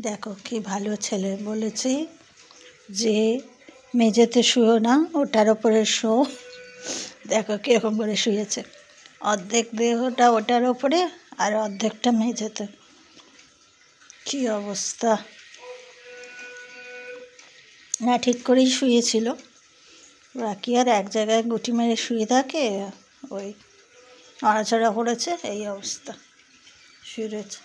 দেখো কি ভালো ছেলে, বলেছি যে মেঝেতে শুয়ো না, ওটার ওপরে শো। দেখো কীরকম করে শুয়েছে, অর্ধেক দেহটা ওটার ওপরে আর অর্ধেকটা মেঝেতে। কি অবস্থা! না, ঠিক করেই শুয়েছিল। বাকি আর এক জায়গায় গুটি মেরে শুয়ে থাকে, ওই নড়াচড়া করেছে, এই অবস্থা শুয়ে রয়েছে।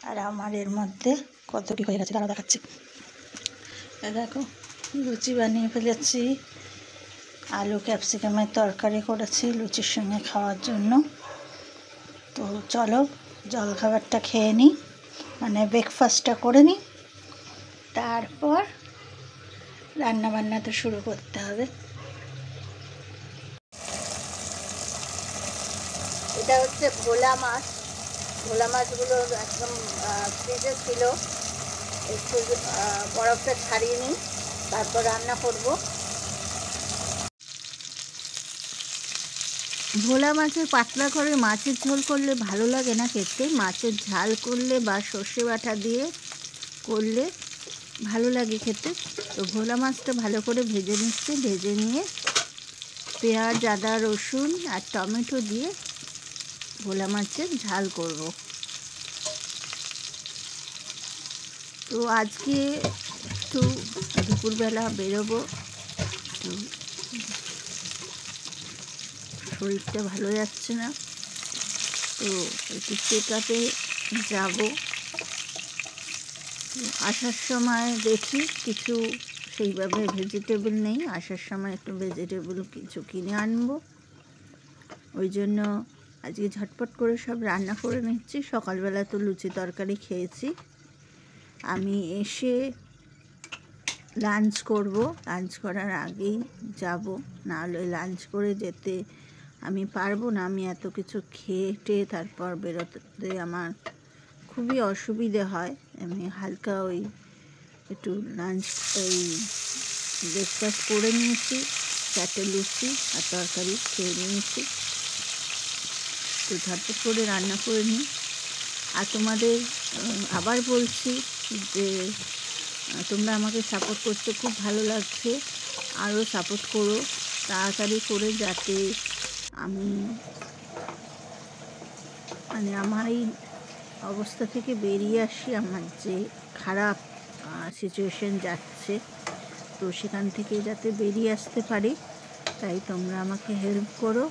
আর আমার এর মধ্যে কত কি হয়ে গেছে তারা দেখাচ্ছি। দেখো লুচি বানিয়ে ফেলেছি, আলু ক্যাপসিকামের তরকারি করেছি লুচির সঙ্গে খাওয়ার জন্য। তো চলো জলখাবারটা খেয়ে নিই, মানে ব্রেকফাস্টটা করে নিই, তারপর রান্নাবান্না তো শুরু করতে হবে। এটা হচ্ছে ভোলা মাছ। ভোলা মাছগুলো একদম ফ্রিজে ছিল, একটু বরফটা ছাড়িয়ে নিই, তারপর রান্না করব। ভোলা মাছের পাতলা করে মাছের ঝোল করলে ভালো লাগে না খেতে, মাছের ঝাল করলে বা সর্ষে বাটা দিয়ে করলে ভালো লাগে খেতে। তো ভোলা মাছটা ভালো করে ভেজে নিচ্ছি, ভেজে নিয়ে পেঁয়াজ, আদা, রসুন আর টমেটো দিয়ে ভোলা মাছের ঝাল করব। তো আজকে একটু দুপুরবেলা বেরোবো, তো শরীরটা ভালো যাচ্ছে না, তো একটু চেক আপে যাবো। আসার সময় দেখি কিছু সেইভাবে ভেজিটেবল নেই, আসার সময় একটু ভেজিটেবল কিছু কিনে আনবো। ওই জন্য আজকে ঝটপট করে সব রান্না করে নিচ্ছি। সকালবেলা তো লুচি তরকারি খেয়েছি, আমি এসে লাঞ্চ করব, লাঞ্চ করার আগেই যাব, নাহলে লাঞ্চ করে যেতে আমি পারবো না। আমি এত কিছু খেয়ে তারপর বেরোতে আমার খুবই অসুবিধে হয়। আমি হালকা ওই একটু লাঞ্চ ওই ব্রেকফাস্ট করে নিয়েছি, 4টে লুচি আর তরকারি খেয়ে নিয়েছি। তো ঝটপট করে রান্না করে নিই। আর তোমাদের আবার বলছি যে তোমরা আমাকে সাপোর্ট করতে খুব ভালো লাগছে, আরও সাপোর্ট করো তাড়াতাড়ি করে, যাতে আমি মানে আমার এই অবস্থা থেকে বেরিয়ে আসি। আমার যে খারাপ সিচুয়েশন যাচ্ছে, তো সেখান থেকে যাতে বেরিয়ে আসতে পারি, তাই তোমরা আমাকে হেল্প করো।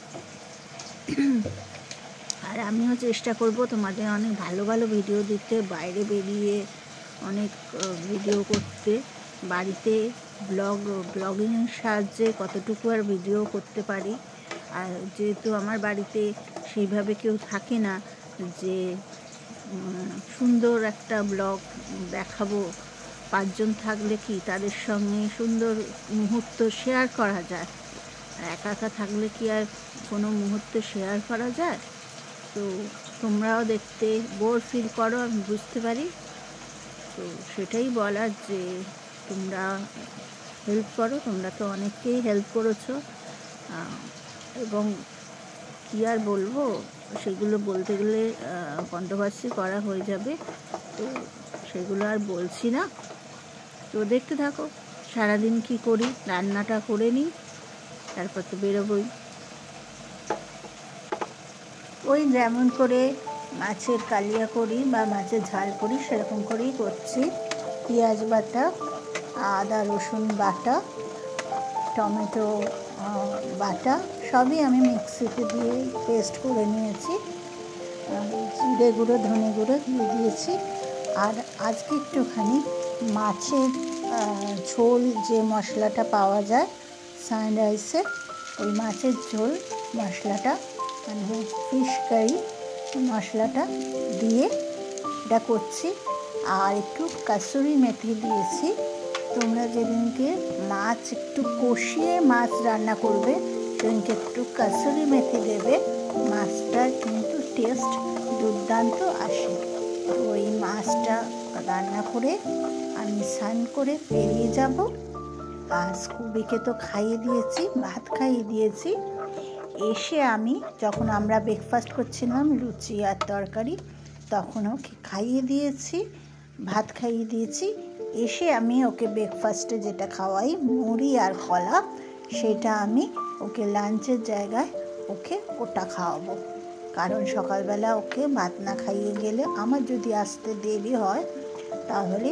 আর আমিও চেষ্টা করব তোমাদের অনেক ভালো ভালো ভিডিও দিতে, বাইরে বেরিয়ে অনেক ভিডিও করতে। বাড়িতে ব্লগিংয়ের সাহায্যে কতটুকু আর ভিডিও করতে পারি। আর যেহেতু আমার বাড়িতে সেইভাবে কেউ থাকে না যে সুন্দর একটা ব্লগ দেখাবো, 5 জন থাকলে কি তাদের সঙ্গে সুন্দর মুহূর্ত শেয়ার করা যায়, আর একা একা থাকলে কি আর কোনো মুহূর্ত শেয়ার করা যায়? তো তোমরাও দেখতে বোর ফিল করো, আমি বুঝতে পারি। তো সেটাই বলার যে তোমরা হেল্প করো, তোমরা তো অনেককেই হেল্প করেছো, এবং কী আর বলবো, সেগুলো বলতে গেলে কন্ট্রোভার্সি করা হয়ে যাবে, তো সেগুলো আর বলছি না। তো দেখতে থাকো সারাদিন কি করি, রান্নাটা করে নিই, তারপর তো বেরোবই। ওই যেমন করে মাছের কালিয়া করি বা মাছের ঝাল করি সেরকম করেই করছি। পেঁয়াজ বাটা, আদা রসুন বাটা, টমেটো বাটা সবই আমি মিক্সিতে দিয়ে পেস্ট করে নিয়েছি। জিরে গুঁড়ো, ধনে গুঁড়ো দিয়ে দিয়েছি। আর আজকে একটুখানি মাছের ঝোল যে মশলাটা পাওয়া যায় সানরাইসে, ওই মাছের ঝোল মশলাটা, মানে ফিশ কারি মশলাটা দিয়ে এটা করছি। আর একটু কাসুরি মেথি দিয়েছি। তোমরা যেদিনকে মাছ একটু কষিয়ে মাছ রান্না করবে সেদিনকে একটু কাসুরি মেথি দেবে, মাছটার কিন্তু টেস্ট দুর্দান্ত আসে। ওই মাছটা রান্না করে আমি স্নান করে বেরিয়ে যাব। আর স্কুবিকে তো খাইয়ে দিয়েছি, ভাত খাইয়ে দিয়েছি। এসে আমি যখন আমরা ব্রেকফাস্ট করছিলাম লুচি আর তরকারি, তখন ওকে খাইয়ে দিয়েছি। ভাত খাইয়ে দিয়েছি। এসে আমি ওকে ব্রেকফাস্টে যেটা খাওয়াই মুড়ি আর কলা, সেটা আমি ওকে লাঞ্চের জায়গায় ওটা খাওয়াবো। কারণ সকালবেলা ওকে ভাত না খাইয়ে গেলে আমার যদি আসতে দেরি হয় তাহলে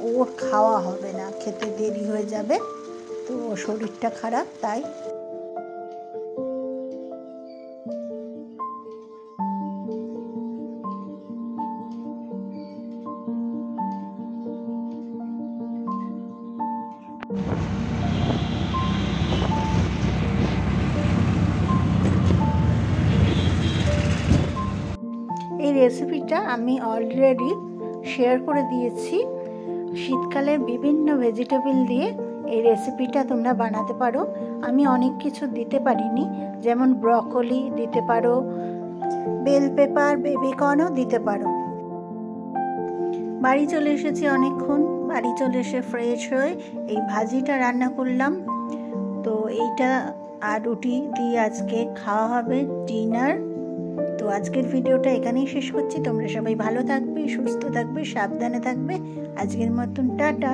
ওর খাওয়া হবে না, খেতে দেরি হয়ে যাবে, তো শরীরটা খারাপ তাই। এই রেসিপিটা আমি অলরেডি শেয়ার করে দিয়েছি। শীতকালে বিভিন্ন ভেজিটেবল দিয়ে এই রেসিপিটা তোমরা বানাতে পারো। আমি অনেক কিছু দিতে পারিনি, যেমন ব্রকলি দিতে পারো, বেল পেপার, বেবিকর্নও দিতে পারো। বাড়ি চলে এসেছি অনেকক্ষণ, বাড়ি চলে এসে ফ্রেশ হয়ে এই ভাজিটা রান্না করলাম। তো এইটা আর রুটি দিয়ে আজকে খাওয়া হবে ডিনার। তো আজকের ভিডিওটা এখানেই শেষ করছি। তোমরা সবাই ভালো থাকবে, সুস্থ থাকবে, সাবধানে থাকবে। আজকের মতন টাটা।